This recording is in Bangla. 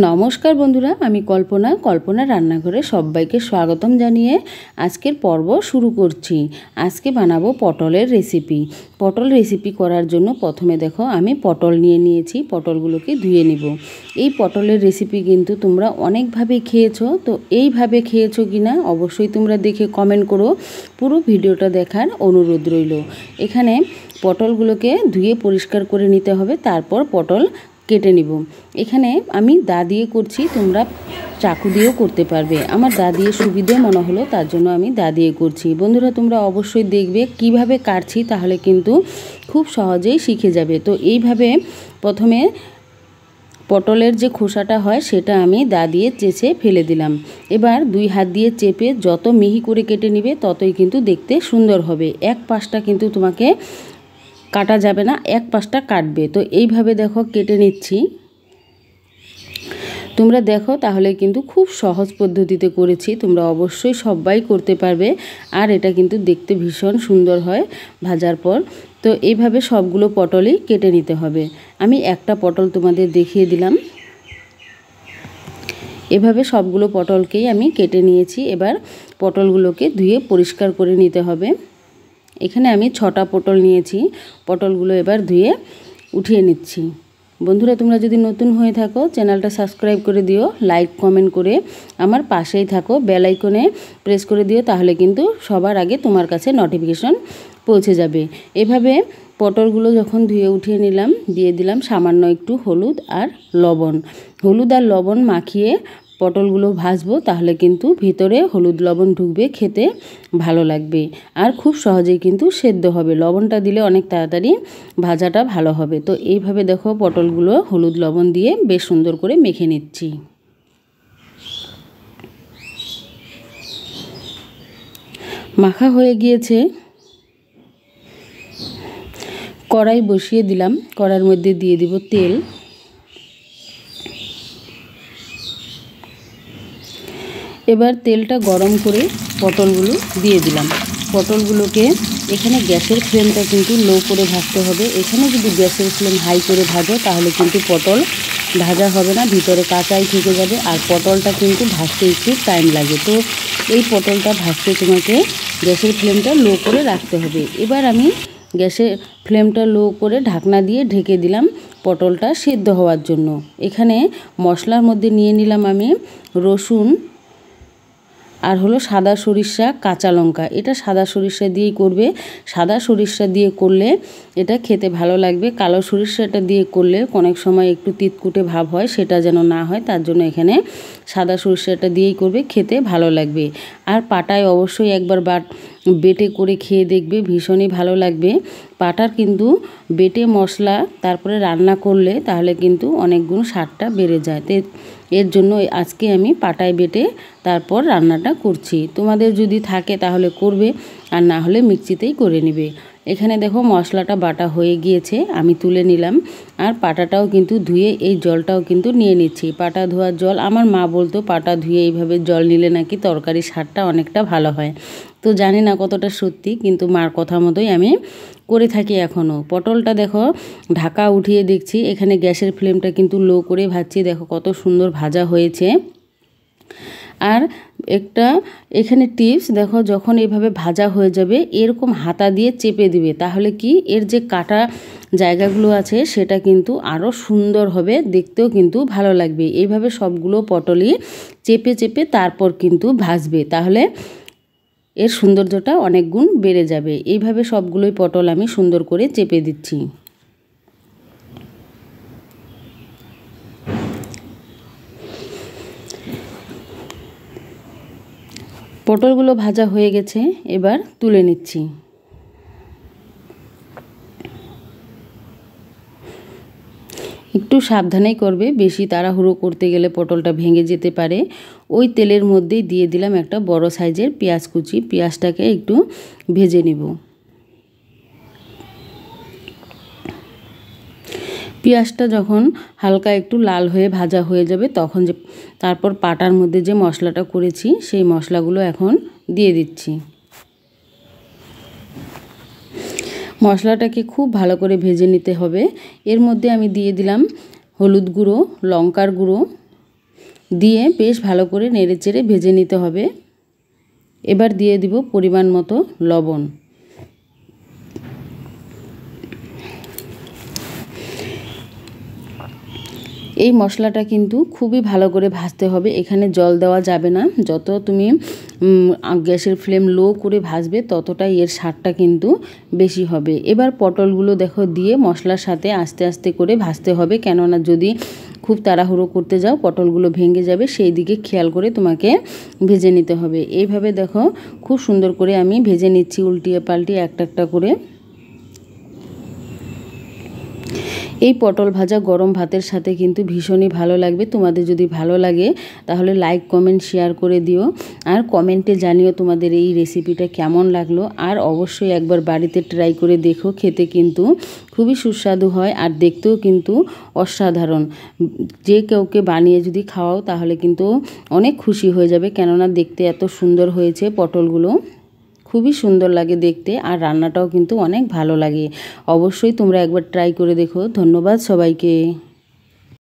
নমস্কার বন্ধুরা, আমি কল্পনা রান্নাঘরে সবাইকে স্বাগতম জানিয়ে আজকের পর্ব শুরু করছি। আজকে বানাবো পটলের রেসিপি। পটল রেসিপি করার জন্য প্রথমে দেখো আমি পটল নিয়ে নিয়েছি, পটলগুলোকে ধুয়ে নিব। এই পটলের রেসিপি কিন্তু তোমরা অনেকভাবে খেয়েছো, তো এইভাবে খেয়েছো কিনা অবশ্যই তোমরা দেখে কমেন্ট করো। পুরো ভিডিওটা দেখার অনুরোধ রইল। এখানে পটলগুলোকে ধুয়ে পরিষ্কার করে নিতে হবে, তারপর পটল কেটে নিব। এখানে আমি দা দিয়ে করছি, তোমরা চাকু দিয়েও করতে পারবে। আমার দা দিয়ে সুবিধে মনে হলো, তার জন্য আমি দা দিয়ে করছি। বন্ধুরা তোমরা অবশ্যই দেখবে কিভাবে কাটছি, তাহলে কিন্তু খুব সহজেই শিখে যাবে। তো এইভাবে প্রথমে পটলের যে খোসাটা হয় সেটা আমি দা দিয়ে চেঁচে ফেলে দিলাম। এবার দুই হাত দিয়ে চেপে যত মিহি করে কেটে নিবে ততই কিন্তু দেখতে সুন্দর হবে। এক পাশটা কিন্তু তোমাকে কাটা যাবে না, এক পাশটা কাটবে। তো এইভাবে দেখো কেটে নিচ্ছি। তোমরা দেখো তাহলে কিন্তু খুব সহজ পদ্ধতিতে করেছি, তোমরা অবশ্যই সবাই করতে পারবে। আর এটা কিন্তু দেখতে ভীষণ সুন্দর হয় ভাজার পর। তো এইভাবে সবগুলো পটলই কেটে নিতে হবে। আমি একটা পটল তোমাদের দেখিয়ে দিলাম। এভাবে সবগুলো পটলকেই আমি কেটে নিয়েছি। এবার পটলগুলোকে ধুয়ে পরিষ্কার করে নিতে হবে। এখানে আমি 6টা পটল নিয়েছি। পটলগুলো এবার ধুয়ে উঠিয়ে নিচ্ছি। বন্ধুরা তোমরা যদি নতুন হয়ে থাকো চ্যানেলটা সাবস্ক্রাইব করে দিও, লাইক কমেন্ট করে আমার পাশেই থাকো, বেল আইকনে প্রেস করে দিও, তাহলে কিন্তু সবার আগে তোমার কাছে নোটিফিকেশন পৌঁছে যাবে। এভাবে পটলগুলো যখন ধুয়ে উঠিয়ে নিলাম, দিয়ে দিলাম সামান্য একটু হলুদ আর লবণ মাখিয়ে পটলগুলো ভাজবো, তাহলে কিন্তু ভিতরে হলুদ লবণ ঢুকবে, খেতে ভালো লাগবে আর খুব সহজেই কিন্তু সেদ্ধ হবে। লবণটা দিলে অনেক তাড়াতাড়ি ভাজাটা ভালো হবে। তো এইভাবে দেখো পটলগুলো হলুদ লবণ দিয়ে বেশ সুন্দর করে মেখে নিচ্ছি। মাখা হয়ে গিয়েছে। কড়াই বসিয়ে দিলাম, কড়াইয়ের মধ্যে দিয়ে দিব তেল। এবার তেলটা গরম করে পটলগুলো দিয়ে দিলাম। পটলগুলোকে এখানে গ্যাসের ফ্লেমটা কিন্তু লো করে ভাজতে হবে। এখানে যদি গ্যাসের ফ্লেম হাই করে ভাজো তাহলে কিন্তু পটল ভাজা হবে না, ভিতরে কাঁচাই থেকে যাবে। আর পটলটা কিন্তু ভাজতে একটু টাইম লাগে। তো এই পটলটা ভাজতে তোমাকে গ্যাসের ফ্লেমটা লো করে রাখতে হবে। এবার আমি গ্যাসের ফ্লেমটা লো করে ঢাকনা দিয়ে ঢেকে দিলাম পটলটা সিদ্ধ হওয়ার জন্য। এখানে মশলার মধ্যে নিয়ে নিলাম আমি রসুন আর হলো সাদা সরিষা, কাঁচা লঙ্কা। এটা সাদা সরিষা দিয়েই করবে। সাদা সরিষা দিয়ে করলে এটা খেতে ভালো লাগবে। কালো সরিষাটা দিয়ে করলে অনেক সময় একটু তিতকুটে ভাব হয়, সেটা যেন না হয় তার জন্য এখানে সাদা সরিষাটা দিয়েই করবে, খেতে ভালো লাগবে। আর পাটায় অবশ্যই একবার বেটে করে খেয়ে দেখবে, ভীষণই ভালো লাগবে। পাটার কিন্তু বেটে মশলা তারপরে রান্না করলে তাহলে কিন্তু অনেক গুণ স্বাদটা বেড়ে যায়। এর জন্য আজকে আমি পাটায় বেটে তারপর রান্নাটা করছি। তোমাদের যদি থাকে তাহলে করবে, আর না হলে মিক্সিতেই করে নেবে। এখানে দেখো মশলাটা বাটা হয়ে গিয়েছে, আমি তুলে নিলাম। আর পাটাটাও কিন্তু ধুয়ে এই জলটাও কিন্তু নিয়ে নিচ্ছি। পাটা ধোয়ার জল, আমার মা বলতো পাটা ধুয়ে এইভাবে জল নিলে নাকি তরকারির স্বাদটা অনেকটা ভালো হয়। তো জানি না কতটা সত্যি, কিন্তু মার কথা মতোই আমি করে থাকি এখনও। পটলটা দেখো ঢাকা উঠিয়ে দেখছি, এখানে গ্যাসের ফ্লেমটা কিন্তু লো করে ভাজছি। দেখো কত সুন্দর ভাজা হয়েছে। আর একটা এখানে টিপস দেখো, যখন এইভাবে ভাজা হয়ে যাবে এরকম হাতা দিয়ে চেপে দিবে, তাহলে কি এর যে কাটা জায়গাগুলো আছে সেটা কিন্তু আরও সুন্দর হবে, দেখতেও কিন্তু ভালো লাগবে। এইভাবে সবগুলো পটলই চেপে চেপে তারপর কিন্তু ভাজবে, তাহলে এর সৌন্দর্যটা অনেক গুণ বেড়ে যাবে। এইভাবে সবগুলোই পটল আমি সুন্দর করে চেপে দিচ্ছি। পটলগুলো ভাজা হয়ে গেছে, এবার তুলে নিচ্ছি। একটু সাবধানেই করবে, বেশি তাড়াহুড়ো করতে গেলে পটলটা ভেঙে যেতে পারে। ওই তেলের মধ্যেই দিয়ে দিলাম একটা বড় সাইজের পেঁয়াজ কুচি। পেঁয়াজটাকে একটু ভেজে নিব। পেঁয়াজটা যখন হালকা একটু লাল হয়ে ভাজা হয়ে যাবে তখন তারপর পাটার মধ্যে যে মশলাটা করেছি সেই মশলাগুলো এখন দিয়ে দিচ্ছি। মশলাটাকে খুব ভালো করে ভেজে নিতে হবে। এর মধ্যে আমি দিয়ে দিলাম হলুদ গুঁড়ো, লঙ্কার গুঁড়ো, দিয়ে বেশ ভালো করে নেড়েচেড়ে ভেজে নিতে হবে। এবার দিয়ে দিব পরিমাণ মতো লবণ। এই মশলাটা কিন্তু খুবই ভালো করে ভাজতে হবে, এখানে জল দেওয়া যাবে না। যত তুমি গ্যাসের ফ্লেম লো করে ভাজবে ততটাই এর স্বাদটা কিন্তু বেশি হবে। এবার পটলগুলো দেখো দিয়ে মশলার সাথে আস্তে আস্তে করে ভাজতে হবে, কেননা যদি খুব তাড়াহুড়ো করতে যাও পটলগুলো ভেঙে যাবে, সেই দিকে খেয়াল করে তোমাকে ভেজে নিতে হবে। এইভাবে দেখো খুব সুন্দর করে আমি ভেজে নিচ্ছি উল্টিয়ে পাল্টিয়ে একটা একটা করে। এই পটল ভাজা গরম ভাতের সাথে কিন্তু ভীষণই ভালো লাগবে। তোমাদের যদি ভালো লাগে তাহলে লাইক কমেন্ট শেয়ার করে দিও, আর কমেন্টে জানিও তোমাদের এই রেসিপিটা কেমন লাগলো। আর অবশ্যই একবার বাড়িতে ট্রাই করে দেখো, খেতে কিন্তু খুবই সুস্বাদু হয় আর দেখতেও কিন্তু অসাধারণ। যে কাউকে বানিয়ে যদি খাওয়াও তাহলে কিন্তু অনেক খুশি হয়ে যাবে, কেননা দেখতে এত সুন্দর হয়েছে পটলগুলো, খুবই সুন্দর লাগে দেখতে আর রান্নাটাও কিন্তু অনেক ভালো লাগে। অবশ্যই তোমরা একবার ট্রাই করে দেখো। ধন্যবাদ সবাইকে।